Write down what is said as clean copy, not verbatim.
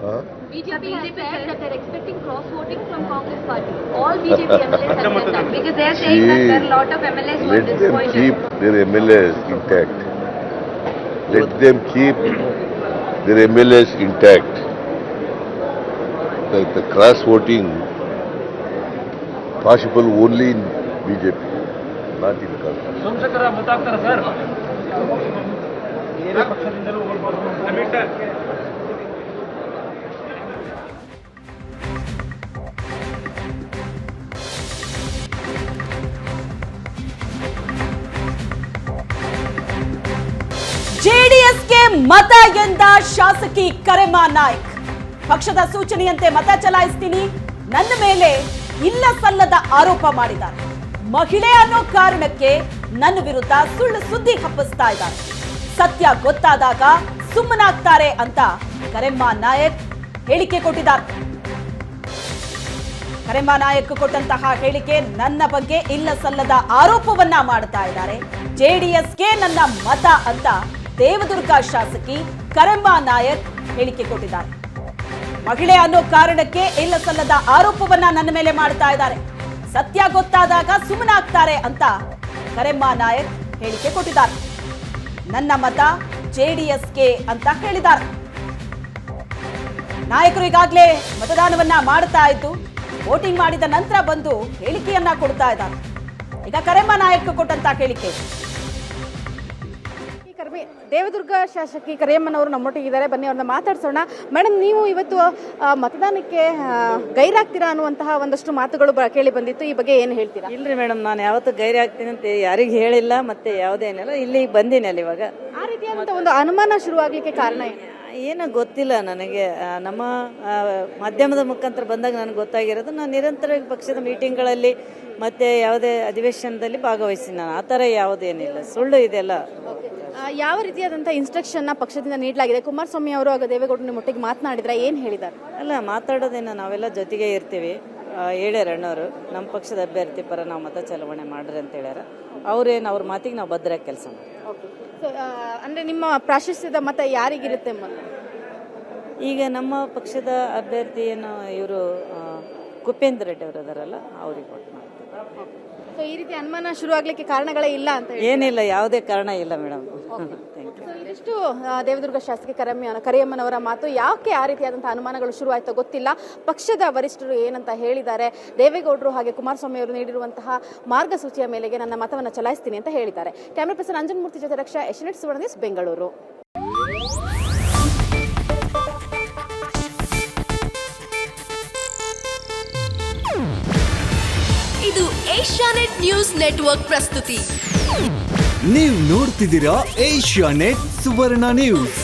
BJP has said that they're expecting cross voting from Congress party. All BJP MLAs have said that because they're saying that there are a lot of MLAs who Let have them disappointed. keep their MLAs intact. Let them keep their MLAs intact. The cross voting possible only in BJP, not in Congress. Somashekhara ಮತ ಹಾಕ್ತಾರ sir? ಬೇರೆ ಪಕ್ಷದಿಂದಲೂ ಜೆಡಿಎಸ್ಗೆ ಮತ ಎಂದ ಶಾಸಕಿ ಕರೆಮಾ ನಾಯ್ಕ್. ಪಕ್ಷದ ಸೂಚನೆಯಂತೆ ಮತ ಚಲಾಯಿಸ್ತೀನಿ, ನನ್ನ ಮೇಲೆ ಇಲ್ಲ ಸಲ್ಲದ ಆರೋಪ ಮಾಡಿದ್ದಾರೆ. ಮಹಿಳೆ ಅನ್ನೋ ಕಾರಣಕ್ಕೆ ನನ್ನ ವಿರುದ್ಧ ಸುಳ್ಳು ಸುದ್ದಿ ಹಬ್ಬಿಸ್ತಾ ಇದ್ದಾರೆ. ಸತ್ಯ ಗೊತ್ತಾದಾಗ ಸುಮ್ಮನಾಗ್ತಾರೆ ಅಂತ ಕರೆಮಾ ನಾಯಕ್ ಹೇಳಿಕೆ ಕೊಟ್ಟಿದ್ದಾರೆ. ಕರೆಮಾ ನಾಯಕ್ ಕೊಟ್ಟಂತಹ ಹೇಳಿಕೆ ನನ್ನ ಬಗ್ಗೆ ಇಲ್ಲ ಸಲ್ಲದ ಆರೋಪವನ್ನ ಮಾಡ್ತಾ ಇದ್ದಾರೆ. ಜೆಡಿಎಸ್ಗೆ ನನ್ನ ಮತ ಅಂತ ದೇವದುರ್ಗ ಶಾಸಕಿ ಕರೆಮಾ ನಾಯಕ್ ಹೇಳಿಕೆ ಕೊಟ್ಟಿದ್ದಾರೆ. ಮಹಿಳೆ ಅನ್ನೋ ಕಾರಣಕ್ಕೆ ಇಲ್ಲ ಸಲ್ಲದ ಆರೋಪವನ್ನ ನನ್ನ ಮೇಲೆ ಮಾಡ್ತಾ ಇದ್ದಾರೆ. ಸತ್ಯ ಗೊತ್ತಾದಾಗ ಸುಮ್ಮನಾಗ್ತಾರೆ ಅಂತ ಕರೆಮಾ ನಾಯಕ್ ಹೇಳಿಕೆ ಕೊಟ್ಟಿದ್ದಾರೆ. ನನ್ನ ಮತ ಜೆಡಿಎಸ್ಗೆ ಅಂತ ಹೇಳಿದ್ದಾರೆ. ನಾಯಕರು ಈಗಾಗಲೇ ಮತದಾನವನ್ನ ಮಾಡ್ತಾ ಇದ್ದು ವೋಟಿಂಗ್ ಮಾಡಿದ ನಂತರ ಬಂದು ಹೇಳಿಕೆಯನ್ನ ಕೊಡ್ತಾ ಇದ್ದಾರೆ. ಈಗ ಕರೆಮಾ ನಾಯಕ್ ಕೊಟ್ಟಂತ ಹೇಳಿಕೆ. ದೇವದುರ್ಗ ಶಾಸಕಿ ಕರಿಯಮ್ಮನವರು ನಮ್ಮೊಟ್ಟಿಗಿದ್ದಾರೆ, ಬನ್ನಿ ಅವ್ರನ್ನ ಮಾತಾಡ್ಸೋಣ. ಮೇಡಮ್, ನೀವು ಇವತ್ತು ಮತದಾನಕ್ಕೆ ಗೈರಾಗ್ತೀರಾ ಅನ್ನುವಂತಹ ಒಂದಷ್ಟು ಮಾತುಗಳು ಕೇಳಿ ಬಂದಿತ್ತು. ಈ ಬಗ್ಗೆ ಏನು ಹೇಳ್ತೀರಾ? ಇಲ್ರಿ ಮೇಡಮ್, ನಾನು ಯಾವತ್ತೂ ಗೈರಿ ಆಗ್ತೀನಿ ಅಂತ ಯಾರಿಗೂ ಹೇಳಿಲ್ಲ, ಮತ್ತೆ ಯಾವುದೇನಿಲ್ಲ. ಇಲ್ಲಿಗೆ ಬಂದೀನಿ ಅಲ್ಲಿ. ಇವಾಗ ಆ ರೀತಿಯಾದಂಥ ಒಂದು ಅನುಮಾನ ಶುರುವಾಗಲಿಕ್ಕೆ ಕಾರಣ ಏನೋ ಗೊತ್ತಿಲ್ಲ ನನಗೆ. ನಮ್ಮ ಮಾಧ್ಯಮದ ಮುಖಾಂತರ ಬಂದಾಗ ನನಗೆ ಗೊತ್ತಾಗಿರೋದು, ನಾನು ನಿರಂತರವಾಗಿ ಪಕ್ಷದ ಮೀಟಿಂಗ್ಗಳಲ್ಲಿ ಮತ್ತೆ ಯಾವುದೇ ಅಧಿವೇಶನದಲ್ಲಿ ಭಾಗವಹಿಸ್ತೀನಿ. ನಾನು ಆ ಥರ ಯಾವುದೇನಿಲ್ಲ, ಸುಳ್ಳು ಇದೆಲ್ಲ. ಯಾವ ರೀತಿಯಾದಂಥ ಇನ್ಸ್ಟ್ರಕ್ಷನ್ನ ಪಕ್ಷದಿಂದ ನೀಡಲಾಗಿದೆ? ಕುಮಾರಸ್ವಾಮಿ ಅವರು ಆಗ ದೇವೇಗೌಡರ ಒಟ್ಟಿಗೆ ಮಾತನಾಡಿದ್ರೆ ಏನು ಹೇಳಿದ್ದಾರೆ? ಅಲ್ಲ, ಮಾತಾಡೋದೇನ, ನಾವೆಲ್ಲ ಜೊತೆಗೆ ಇರ್ತೀವಿ. ಹೇಳ್ಯಾರ ಅಣ್ಣವರು, ನಮ್ಮ ಪಕ್ಷದ ಅಭ್ಯರ್ಥಿ ಪರ ನಾವು ಮತ ಚಲಾವಣೆ ಮಾಡ್ರಿ ಅಂತ ಹೇಳ್ಯಾರ. ಅವ್ರೇನು ಅವ್ರ ಮಾತಿಗೆ ನಾವು ಭದ್ರಾಗಿ ಕೆಲಸ ಮಾಡ್ತೀವಿ. ಅಂದರೆ ನಿಮ್ಮ ಪ್ರಾಶಸ್ತ್ಯದ ಮತ ಯಾರಿಗಿರುತ್ತೆ? ಈಗ ನಮ್ಮ ಪಕ್ಷದ ಅಭ್ಯರ್ಥಿ ಏನು ಇವರು ಕುಪೇಂದ್ರ ರೆಡ್ಡಿ ಅವರು ಅದಾರಲ್ಲ, ಅವ್ರಿಗೆ ವೋಟ್ ಮಾಡ್ತೀವಿ. ಸೊ ಈ ರೀತಿ ಅನುಮಾನ ಶುರುವಾಗಲಿಕ್ಕೆ ಕಾರಣಗಳೇ ಇಲ್ಲ ಅಂತ ಹೇಳಿ? ಏನಿಲ್ಲ, ಯಾವುದೇ ಕಾರಣ ಇಲ್ಲ ಮೇಡಮ್. ಇದಿಷ್ಟು ದೇವದುರ್ಗ ಶಾಸಕಿ ಕರಿಯಮ್ಮನವರ ಮಾತು. ಯಾಕೆ ಆ ರೀತಿಯಾದಂತಹ ಅನುಮಾನಗಳು ಶುರುವಾಯಿತೋ ಗೊತ್ತಿಲ್ಲ. ಪಕ್ಷದ ವರಿಷ್ಠರು ಏನಂತ ಹೇಳಿದ್ದಾರೆ, ದೇವೇಗೌಡರು ಹಾಗೆ ಕುಮಾರಸ್ವಾಮಿ ಅವರು ನೀಡಿರುವಂತಹ ಮಾರ್ಗಸೂಚಿಯ ಮೇಲೆಗೆ ನನ್ನ ಮತವನ್ನು ಚಲಾಯಿಸ್ತೀನಿ ಅಂತ ಹೇಳಿದ್ದಾರೆ. ಕ್ಯಾಮರಾ ಪರ್ಸನ್ ಅಂಜನ್ ಮೂರ್ತಿ ಜೊತೆ ರಕ್ಷಾ, ಏಷ್ಯಾನೆಟ್ ಸುವರ್ಣ ನ್ಯೂಸ್, ಬೆಂಗಳೂರು. ಇದು ಏಷ್ಯಾನೆಟ್ ನ್ಯೂಸ್ ನೆಟ್ವರ್ಕ್ ಪ್ರಸ್ತುತಿ. ನೀವು ನೋಡ್ತಿದ್ದೀರಾ ಏಷ್ಯಾನೆಟ್ ಸುವರ್ಣ ನ್ಯೂಸ್.